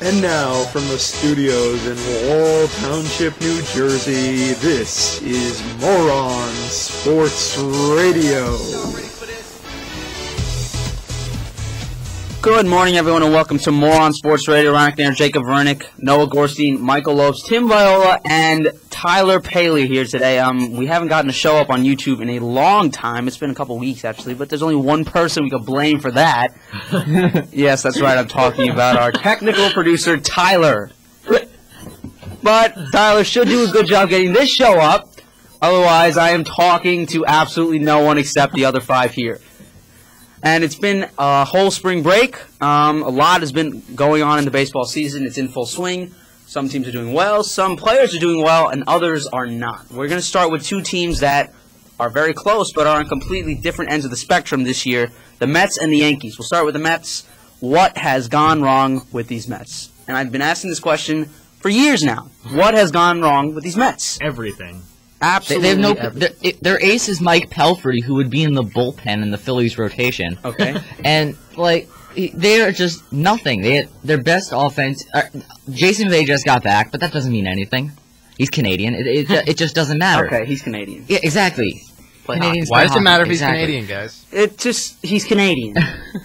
And now, from the studios in Wall Township, New Jersey, this is Moron Sports Radio. Good morning, everyone, and welcome to Moron Sports Radio. Ron McNair, Jacob Vernick, Noah Gorstein, Michael Lopes, Tim Viola, and Tyler Paley here today. We haven't gotten a show up on YouTube in a long time. It's been a couple weeks, actually, but there's only one person we could blame for that. Yes, that's right. I'm talking about our technical producer, Tyler. But Tyler should do a good job getting this show up. Otherwise, I am talking to absolutely no one except the other five here. And it's been a whole spring break. A lot has been going on in the baseball season. It's in full swing. Some teams are doing well, some players are doing well, and others are not. We're going to start with two teams that are very close but are on completely different ends of the spectrum this year, the Mets and the Yankees. We'll start with the Mets. What has gone wrong with these Mets? And I've been asking this question for years now. What has gone wrong with these Mets? Everything. Absolutely. Their ace is Mike Pelfrey, who would be in the bullpen in the Phillies rotation. Okay. And, they are just nothing. Their best offense... Jason Bay just got back, but that doesn't mean anything. He's Canadian. It just doesn't matter. Okay, he's Canadian. Yeah, exactly. Why does it matter if he's Canadian, guys? He's Canadian.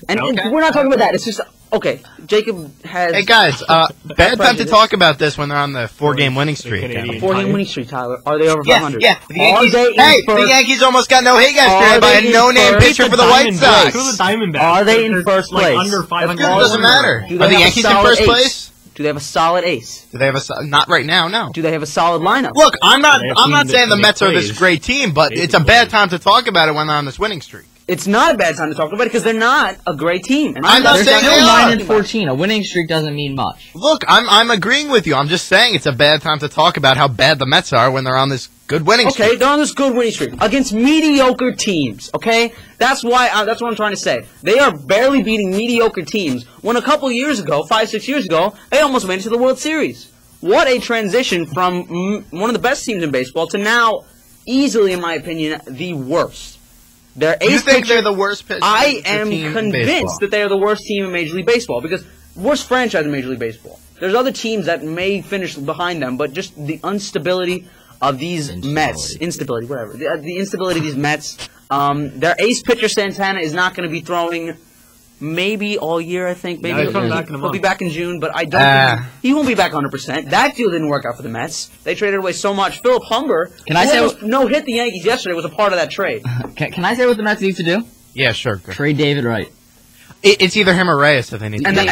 And Okay. we're not talking about that. It's just... Okay, Jacob has... Hey, guys, bad time to talk about this when they're on the four-game winning streak. Four-game winning streak, Tyler. Are they over 500? Yeah. The Yankees almost got no hit yesterday by a no-name pitcher for the White Sox. Who's the Diamondbacks? Are they in first place? Under 500. It doesn't matter. Do Are they the have a Yankees in solid first ace? place? Do they have a solid ace? Do they have a not right now? No. Do they have a solid lineup? Look, I'm not saying the that Mets are plays. this great team, but it's a bad time to talk about it when they're on this winning streak. It's not a bad time to talk about it because they're not a great team. And I'm not They're saying still they are. 9-14. A winning streak doesn't mean much. Look, I'm agreeing with you. I'm just saying it's a bad time to talk about how bad the Mets are when they're on this good winning streak. Okay, they're on this good winning streak against mediocre teams. Okay, that's what I'm trying to say. They are barely beating mediocre teams. When a couple years ago, 5-6 years ago, they almost made it to the World Series. What a transition from one of the best teams in baseball to now, easily, in my opinion, the worst. Their ace You think pitcher, they're the worst pitcher? I am team in convinced baseball? that they are the worst team in Major League Baseball because worst franchise in Major League Baseball. There's other teams that may finish behind them, but just the instability of these Mets, instability, whatever, the instability of these Mets. Their ace pitcher Santana is not going to be throwing maybe all year. I think maybe he'll come back in a he'll be month. back in June, but I don't. Think he won't be back 100%. That deal didn't work out for the Mets. They traded away so much. Philip Humber, no hit the Yankees yesterday, was a part of that trade. Can I say what the Mets need to do? Yeah, sure. Trade David Wright. It's either him or Reyes if they need to. And do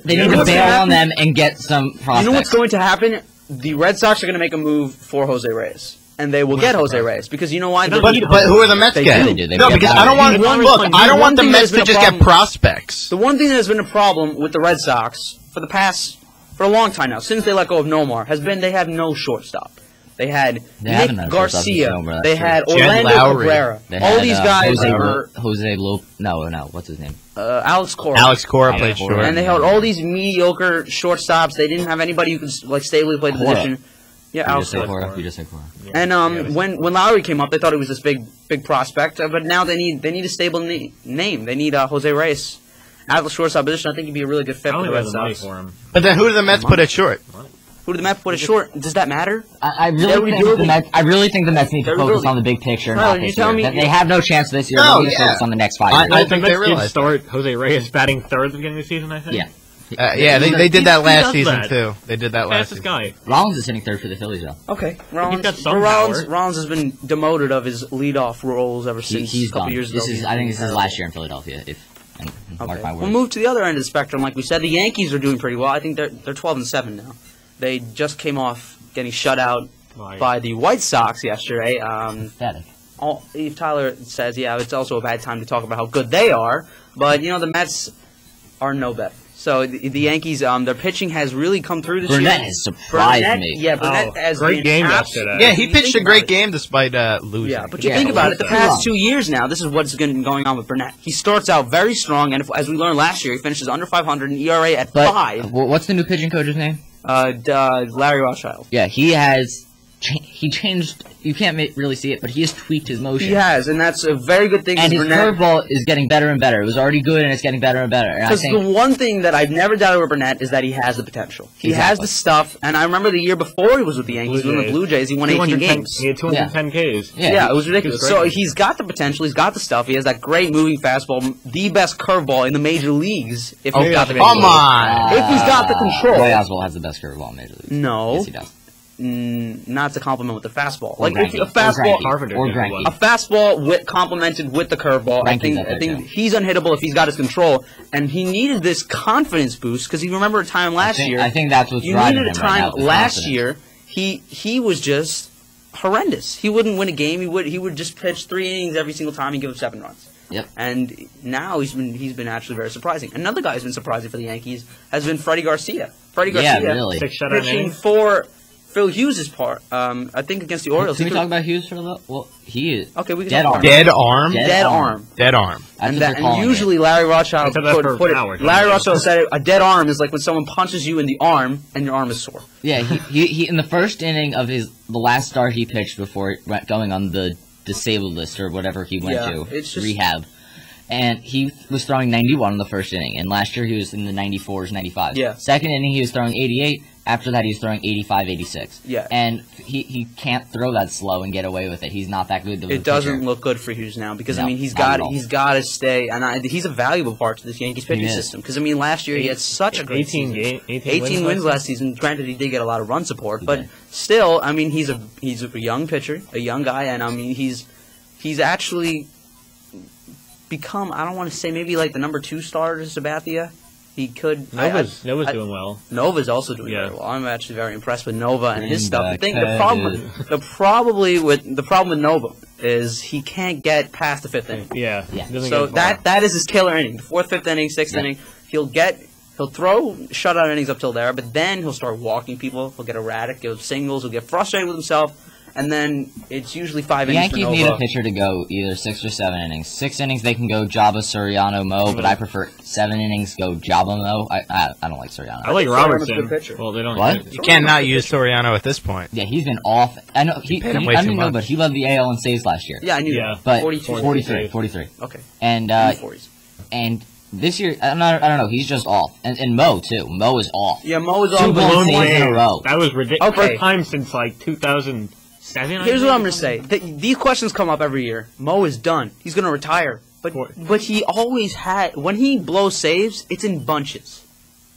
They need to bail on them and get some prospects. You know what's going to happen? The Red Sox are going to make a move for Jose Reyes. And they will get Jose Reyes because you know why? But who are the Mets getting? No, because I don't want the Mets to just get prospects. The one thing that has been a problem with the Red Sox for a long time now, since they let go of Nomar, has been they have no shortstop. They had Nick Garcia. They had Orlando Cabrera. All these guys were what's his name? Alex Cora. Alex Cora played short. And they held all these mediocre shortstops. They didn't have anybody who could stably play the position. Yeah, Alex Cora. You just said Cora. And when Lowry came up, they thought he was this big prospect. But now they need a stable name. They need Jose Reyes out of the shortstop position. I think he'd be a really good fit for the Red Sox. But then who do the Mets put at short? Who did the Mets put at short? Does that matter? I really think the Mets need to focus on the big picture. Tyler, you tell me they have no chance this year. No, they need to focus on the next 5 years. I think they realized. Start Jose Reyes batting third at the beginning of the season, I think. Yeah. They did that last season too. They did that last Fastest season. guy. Rollins is hitting third for the Phillies, though. Okay, He's got some power. Rollins has been demoted of his leadoff roles ever since He's a couple done. years ago. I think this is his last year in Philadelphia. Mark my words. We'll move to the other end of the spectrum. Like we said, the Yankees are doing pretty well. I think they're 12-7 now. They just came off getting shut out by the White Sox yesterday. Pathetic. Eve Tyler says, it's also a bad time to talk about how good they are. But, the Mets are no better. So the Yankees, their pitching has really come through this year. Burnett has surprised me. Yeah, Burnett has great been game yesterday. Yeah, he pitched a great game despite losing. Yeah, but you think about it, the past 2 years now, this is what's been going on with Burnett. He starts out very strong, and as we learned last year, he finishes under 500 and ERA at 5. What's the new pitching coach's name? Larry Rothschild. Yeah, he has he changed. You can't really see it, but he has tweaked his motion. He has, and that's a very good thing. And his Burnett, curveball is getting better and better. It was already good, and it's getting better and better. And I because think the one thing that I've never doubted with Burnett is that he has the potential. He has Exactly. the stuff, and I remember the year before he was with the Yankees, with the Blue Jays, he won 18 games. He had 210 Ks. Yeah, it was ridiculous. He was So great. he's got the potential, he's got the stuff, he has that great moving fastball, the best curveball in the major leagues. If he's got the Come control. on. If he's got the control. Roy Oswalt has the best curveball in Major League. No. Yes, he does. Not to compliment with the fastball. Or Like if Greinke. a fastball, Carpenter Or did Greinke. well. a fastball with complemented with the curveball. I Greinke's up there, think too. he's unhittable if he's got his control, and he needed this confidence boost because you remember a time last year. I think that's what's You driving needed a him right time now. the last confidence. year. He was just horrendous. He wouldn't win a game. He would just pitch 3 innings every single time and give up 7 runs. Yep. And now he's been actually very surprising. Another guy who's been surprising for the Yankees has been Freddie Garcia. Freddie Yeah, Garcia really. 6 shutout pitching innings. for Phil Hughes' part. I think against the Orioles. Can we He talk threw- about Hughes for a little? Well, he is Okay, we can dead talk arm. about Dead arm? Dead arm. Dead arm. That's And, what that, they're calling and usually Larry Rothschild I said that for put it. Howard. Larry Rothschild said it, a dead arm is like when someone punches you in the arm and your arm is sore. Yeah, he in the first inning of the last start he pitched before going on the disabled list or whatever he went Yeah, to it's just- rehab, and he was throwing 91 in the first inning. And last year he was in the 94s, 95. Yeah. Second inning he was throwing 88. After that he was throwing 85, 86. Yeah. And he can't throw that slow and get away with it. He's not that good. of a It doesn't pitcher. look good for Hughes now because I No, mean he's not at got all. to stay, and he's a valuable part to this Yankees pitching is. system because I mean last year he had such a great 18 season. ga- 18 wins last season. Granted, he did get a lot of run support, but still, I mean he's a young pitcher, a young guy, and I mean he's actually become, I don't want to say maybe like the number 2 starter to Sabathia. He could. Nova's I- doing well. Nova's also doing Yeah. very well. I'm actually very impressed with Nova and his And stuff. The back problem with Nova is he can't get past the 5th inning. Yeah. Yeah. Doesn't So get far. that is his killer inning. The 4th, 5th inning, 6th Yeah. inning. He'll throw shutout innings up till there, but then he'll start walking people. He'll get erratic. He'll singles. He'll get frustrated with himself, and then it's usually 5 The innings for Yankees Nova. need a pitcher to go either 6 or 7 innings. 6 innings they can go Jabba, Soriano, Mo, but I prefer 7 innings go Jabba, Mo. I don't like Soriano. I like Soriano's a Robertson. good pitcher. Well, they don't. What? You cannot use Soriano at this point. Yeah, he's been off. I know he. paid him I way too didn't know, much. but he led the AL in saves last year. Yeah, I knew Yeah. that. But 42. 43. Okay. And In the 40s. and this year, I don't know. He's just off. And Mo too. Mo is off. Yeah, Mo is Two on. blown Blown saves in a save. row. That was ridiculous. Okay. First time since like 2007. Here's what I'm going to say. These questions come up every year. Mo is done. He's going to retire. But he always had, when he blows saves, it's in bunches.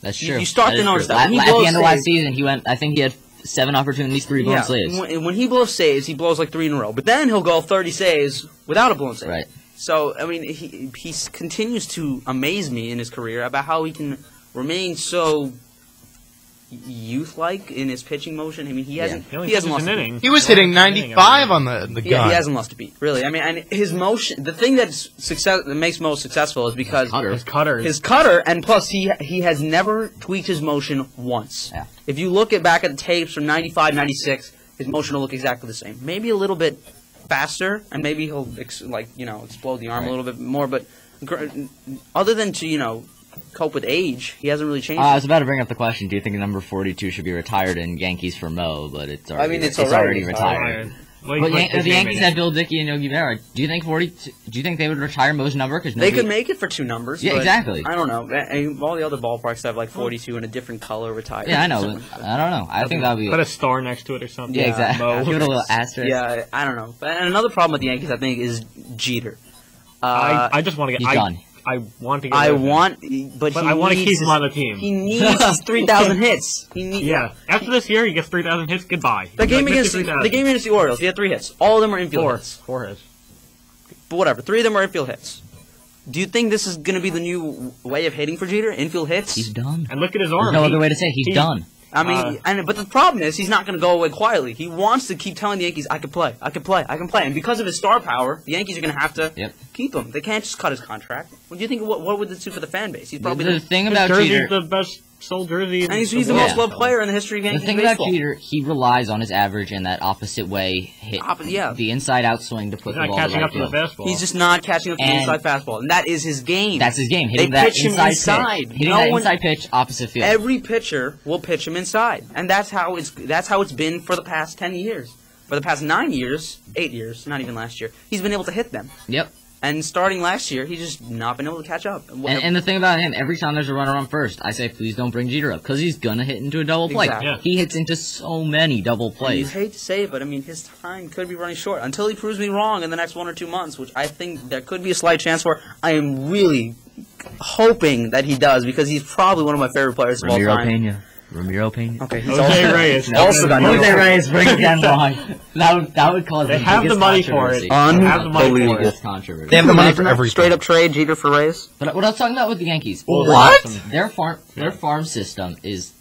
That's You- true. you start That to is notice true. that. When he At the blows end of last saves- season, he went. I think he had 7 opportunities, 3 blown saves. When he blows saves, he blows like 3 in a row. But then he'll go 30 saves without a blown save. Right. So, I mean, he continues to amaze me in his career about how he can remain so youth-like in his pitching motion. I mean, he hasn't He only he hasn't pitches lost an a beat. inning. He was hitting 95 on the Yeah, gun. he hasn't lost a beat, really. I mean, and his motion, the thing that makes Mo successful is because His cutters. his cutter, and plus he has never tweaked his motion once. Yeah. If you look back at the tapes from 95, 96, his motion will look exactly the same. Maybe a little bit faster, and maybe he'll explode the arm a little bit more. But other than to cope with age, he hasn't really changed. I was about to bring up the question: do you think number 42 should be retired in Yankees for Mo? But it's already. mean, it's already already retired. Well, But he put the Yankees in. had Bill Dickey and Yogi Berra. Do you think 42? Do you think they would retire Mo's number? Because They could make it for 2 numbers. Yeah, but exactly. I don't know. And all the other ballparks have like 42 in a different color retired. Yeah, I know. I don't know. I think that would be. Put a star next to it or something. Yeah, exactly. Mo. Give it a little asterisk. Yeah, I don't know. And another problem with the Yankees, I think, is Jeter. I just want to get. He's done. I want to get. I rid of him. want, But I want to keep him on the team. He needs his 3,000 hits. Yeah. After this year, he gets 3,000 hits. Goodbye. The game Like, against 3,000. the game against the Orioles, he had 3 hits. All of them were infield hits. 4 hits. But whatever, 3 of them were infield hits. Do you think this is going to be the new way of hitting for Jeter? Infield hits? He's done. And look at his arm. There's no other way to say it. He's he- done. I mean, but the problem is he's not going to go away quietly. He wants to keep telling the Yankees, "I can play, I can play, I can play." And because of his star power, the Yankees are going to have to Yep. keep him. They can't just cut his contract. What do you think? What would this do for the fan base? He's probably The thing His about jersey's Jeter. the best sold jersey. And he's the most loved player in the history of The Yankees thing baseball. about Jeter, he relies on his average and that opposite way hit, Yeah. the inside-out swing to put He's the not ball catching to up to the right field. fastball. He's just not catching up to the And- inside fastball, and that is his game. That's his game, They hitting that pitch him inside inside. pitch. Hitting No that one- inside pitch opposite field. Every pitcher will pitch him inside, and that's how it's been for the past 10 years. For the past 9 years, 8 years, not even last year, he's been able to hit them. Yep. And starting last year, he's just not been able to catch up. And the thing about him, every time there's a runner on first, I say, please don't bring Jeter up, because he's going to hit into a double play. Exactly. Yeah. He hits into so many double You plays. hate to say it, but I mean, his time could be running short until he proves me wrong in the next 1 or 2 months, which I think there could be a slight chance for. I am really hoping that he does because he's probably one of my favorite players of all time. Ramiro Pena. Okay, he's Jose Reyes. also got no. Jose Reyes, bring it down wrong. That would cause They the have the biggest money for controversy. it. They have the money for Unbelievable. it. Controversy. They have the money for everything. Straight up trade Jeter for Reyes. But what I was talking about with the Yankees, What? their farm system is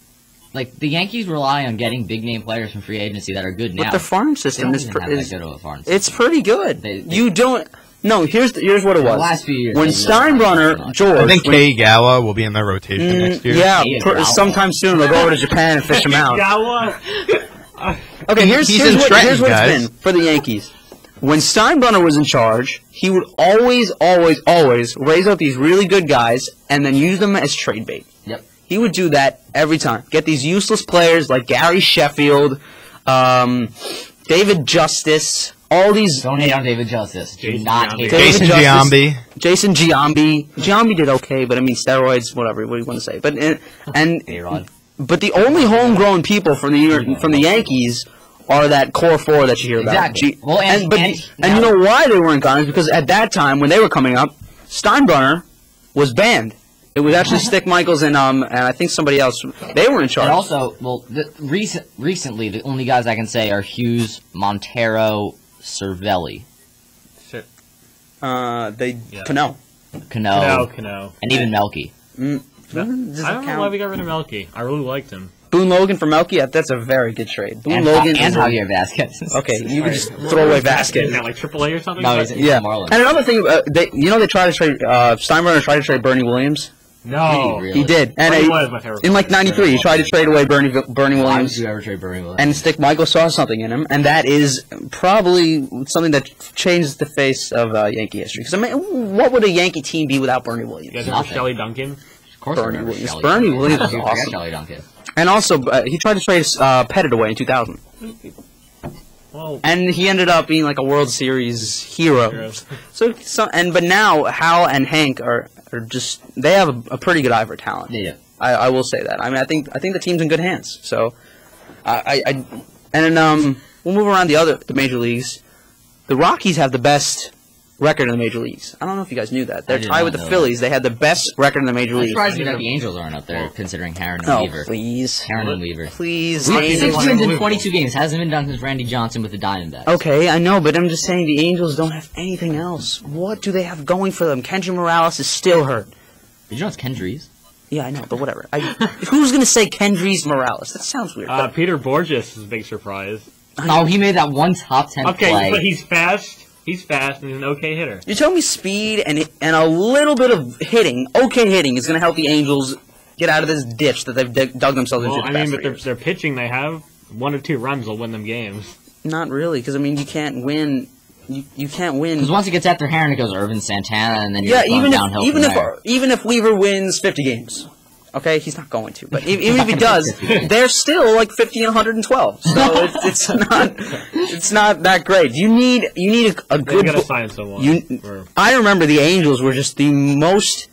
like the Yankees rely on getting big name players from free agency that are good now. But the farm They system don't is even have that good of a farm system. it's pretty good. You don't. No, here's what it The was. last few years, When they've really Steinbrenner, not. George, I think when- Kei Gawa will be in their rotation next year. yeah, He is an sometime soon they'll go over to Japan and fish him out. Gawa. Okay, here's He's here's in what Trenton, it's guys. been for the Yankees. When Steinbrenner was in charge, he would always raise up these really good guys and then use them as trade bait. Yep. He would do that every time. Get these useless players like Gary Sheffield, David Justice, all these. Don't hate on David Justice. Do Jason not Giambi. hate David Jason Justice. Giambi. Jason Giambi. Giambi did okay, but I mean steroids, whatever. What do you want to say? But A-Rod. but the only homegrown people from the Yankees are that core four that you hear about. Exactly. Well, and you know why they weren't gone is because at that time when they were coming up, Steinbrenner was banned. It was actually Stick Michaels and I think somebody else. They were in charge. And also, well, recently the only guys I can say are Hughes, Montero, Cervelli, Shit. Cano. Cano. and even Melky. Does I that don't know why count? we got rid of Melky. I really liked him. Boone Logan for Melky. That's a very good trade. Boone And, Logan and is Javier Vasquez. okay. You could just throw away Vasquez. Isn't that like AAA or something? No, he's Yeah, Marlins. and another thing, they tried to trade Steinbrenner tried to trade Bernie Williams. No. Really? He did, and Bernie was my favorite in like player. '93, he tried to trade away Bernie Why would Williams, you ever trade Bernie Williams? and Stick Michael saw something in him, and that is probably something that changed the face of Yankee history. Because I mean, what would a Yankee team be without Bernie Williams? You guys remember Nothing. Shelley Duncan? Of course, Bernie I remember Williams. Shelley Bernie Duncan. Williams How was could you forget awesome. Shelley Duncan. And also, he tried to trade Pettit away in 2000, Well, and he ended up being like a World Series hero. Heroes. But now Hal and Hank are just they have a pretty good eye for talent. Yeah. I will say that. I mean, I think the team's in good hands. So, we'll move around the major leagues. The Rockies have the best record in the major leagues. I don't know if you guys knew that. They're did tied not with the know Phillies. They had the best record in the major I'm leagues. surprised me that the Angels aren't up there, considering Harron and Oh, Weaver. please, Harron and Weaver. please. We Angels. 6 wins in Unbelievable. 22 games. Hasn't been done since Randy Johnson with the Diamondbacks. Okay, I know, but I'm just saying the Angels don't have anything else. What do they have going for them? Kendry Morales is still hurt. Did you know it's Kendrys? Yeah, I know, but whatever. Who's gonna say Kendrys Morales? That sounds weird. but- Peter Borges is a big surprise. Oh, he made that one top 10 Okay, play. but he's fast. He's fast and he's an okay hitter. You're telling me speed and a little bit of hitting, okay hitting, is going to help the Angels get out of this ditch that they've dug themselves into. Well, the I past mean, 3 but their, years. their pitching they have, 1 or 2 runs will win them games. Not really, because I mean, you can't win. You can't win. Because once it gets after Harron, it goes Irvin Santana, and then you're Yeah, going downhill from there. even if Weaver wins 50 games, okay, he's not going to. But even if he does, they're still like 50 and 112. So it's not that great. You need a They good. gotta sign someone. I remember the Angels were just the most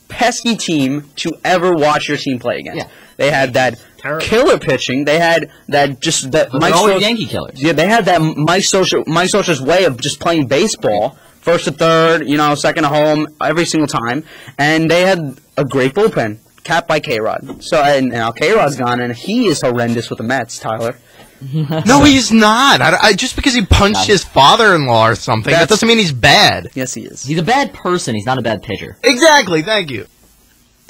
pesky team to ever watch your team play against. Yeah. They had that Terrible. killer pitching. They had that But Mike they're always Scioscia- Yankee killers. Yeah, they had that Mike Scioscia's way of just playing baseball, first to third, second to home, every single time, and they had a great bullpen, capped by K-Rod. So and now K-Rod's gone, and he is horrendous with the Mets, Tyler. No, he's not. Just because he punched his father-in-law or something, that doesn't mean he's bad. Yes, he is. He's a bad person. He's not a bad pitcher. Exactly. Thank you.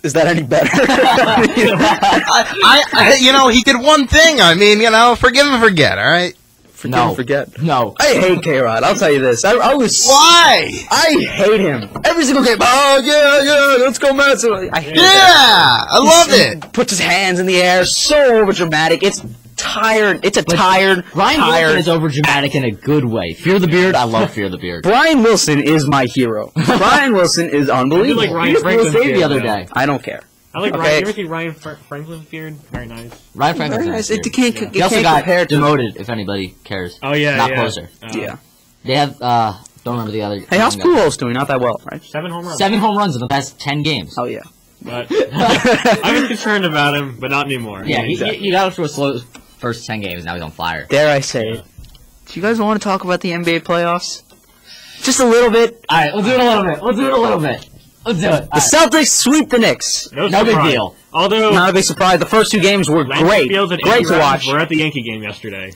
Is that any better? He did one thing. I mean, forgive and forget. All right. Forget. No. I hate K-Rod. I'll tell you this. I was. Why? I hate him. Every single game. Oh, yeah, let's go, Mets. I hate Yeah, I love it. Puts his hands in the air. So over dramatic. It's tired. It's a tired. Ryan Wilson is over dramatic in a good way. Fear the Beard. I love Fear the Beard. Brian Wilson is my hero. Brian Wilson is unbelievable. I like Ryan He was Franklin's saved the beard, other though. day. I don't care. I like Okay. Ryan. You ever see Ryan Franklin's beard? Very nice. Ryan Franklin's Very nice. beard. It can't, He also can't got compare to. demoted, if anybody cares. Oh yeah, Not yeah. closer. Yeah. They have, don't remember the other. Hey, how's young guy. Pujols doing? Not that well, right? 7 home runs. 7 home runs in the past 10 games. Oh, yeah. But I was concerned about him, but not anymore. Yeah, exactly. he got off to a slow first 10 games, now he's on fire. Dare I say it? Do you guys want to talk about the NBA playoffs? Just a little bit. Alright, we'll do it a little bit. Let's do it. The Celtics sweep the Knicks. No big surprise. deal. Although Not a big surprise. The first 2 games were Landry great. Fields and Great Andy to Rogers watch. were at the Yankee game yesterday.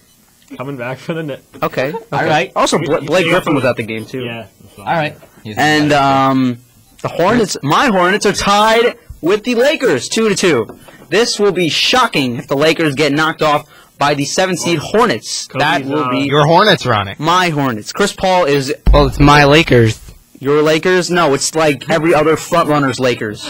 Coming back for the Knicks. Okay. Alright. Also, Blake Griffin was at the game, too. Yeah. that's fine. Alright. And the Hornets, my Hornets, are tied with the Lakers, 2-2. This will be shocking if the Lakers get knocked off by the 7th seed Hornets. Kobe's, That will be Your Hornets running. my Hornets. Chris Paul is Well, it's my Lakers. your Lakers. No, it's like every other frontrunner's Lakers.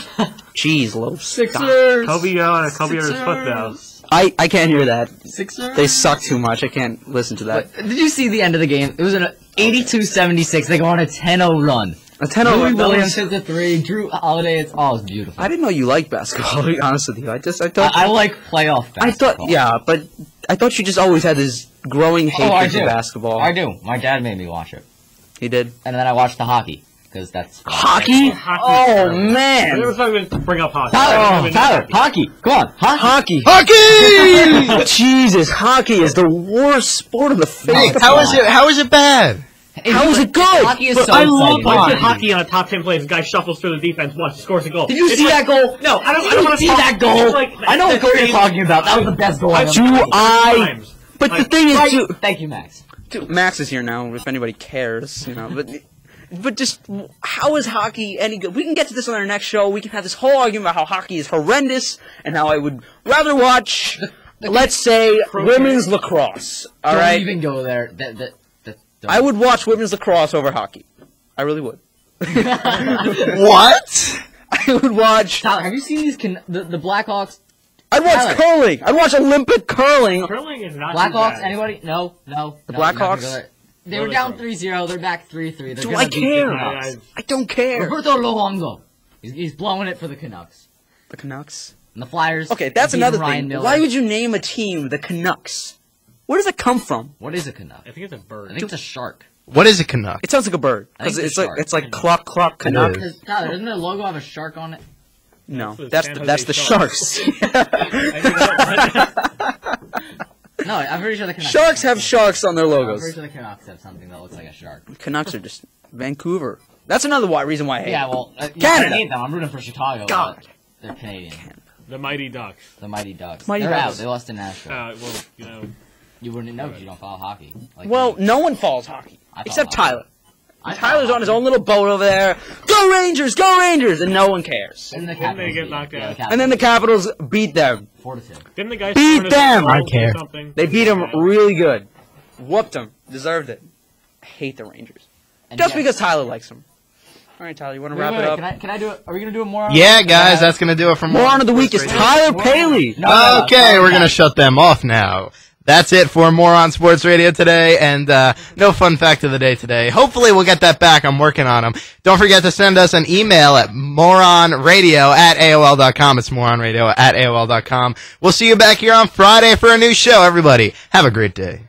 Jeez, Lopes. Sixers. Kobe on his foot though. I can't hear that. Sixers. They suck too much. I can't listen to that. Did you see the end of the game? It was an 82-76. They go on a 10-0 run. A 10 Louis over. Williams hit the 3. Drew Holiday. It's beautiful. I didn't know you liked basketball. To be honest with you, I thought I like playoff basketball. I thought yeah, but I thought you just always had this growing hatred I for do. basketball. I do. My dad made me watch it, He did. and then I watched the hockey because that's Hockey? Hockey Oh is terrible. man. It was not even bring up hockey. Tyler, hockey. Go on, Hockey. Hockey! Jesus, hockey is the worst sport on the face. Nick, of how the is it? How is it bad? How is it good? Hockey is But so I love exciting. watching hockey on a top 10 plays. The guy shuffles through the defense once, scores a goal. Did you It's see like- that goal? No, I don't Did want you to see that goal? I know what goal you're talking about. That was the best goal I've Do ever seen. I? But the thing is, Thank you, Max. Max is here now. If anybody cares, But just how is hockey any good? We can get to this on our next show. We can have this whole argument about how hockey is horrendous and how I would rather watch, let's say, women's lacrosse. All Don't right, even go there. I would watch women's lacrosse over hockey. I really would. What? I would watch. Tyler, have you seen these? The Blackhawks. I'd watch Tyler. curling. I'd watch Olympic curling. Curling is not too Blackhawks. bad. Anybody? No. The no, you're not gonna Blackhawks? go there. They were Really down good. 3-0. They're back 3-3. Do I care? I don't care. Roberto Luongo. He's blowing it for the Canucks. The Canucks. And the Flyers. Okay, that's beat another Ryan thing. Miller. Why would you name a team the Canucks? Where does it come from? What is a Canuck? I think it's a bird. I think it's a shark. What is a Canuck? It sounds like a bird. I think 'Cause it's a shark. it's like cluck cluck Canuck. is. Tyler, doesn't their logo have a shark on it? No, That's the that's San the Jose Sharks. No, I'm pretty sure the Canucks. Sharks have sharks on their I'm pretty logos. sure the Canucks have something that looks like a shark. Canucks are just Vancouver. That's another reason why I hate Yeah, it. well, Canada. I hate them. I'm rooting for Chicago. God. but They're Canadian. The Mighty Ducks. The Mighty Ducks. Mighty They're Ducks. out. They lost to Nashville. Well, You wouldn't know because you don't follow hockey. Like Well, me. no one follows hockey I follow except hockey. Tyler. I follow Tyler's on his hockey. own little boat over there. Go Rangers! Go Rangers! And no one cares. And the Didn't they Capitals get beat knocked them. out? Yeah, And then the Capitals beat them. 4-2. Didn't the guy Beat score in his them! goal I or care. something? They beat them really good. Whooped them. Deserved it. I hate the Rangers. And Just yeah. because Tyler likes them. All right, Tyler, you want to Wait, wrap wait, it up? Can I do it? Are we gonna do it more? Yeah, guys, that's gonna do it for Moron of the week is Sports Tyler Radio. Paley. No, Okay, we're no. gonna shut them off now. That's it for Moron Sports Radio today, and no fun fact of the day today. Hopefully we'll get that back. I'm working on them. Don't forget to send us an email at moronradio@aol.com. It's moronradio@aol.com. We'll see you back here on Friday for a new show, everybody. Have a great day.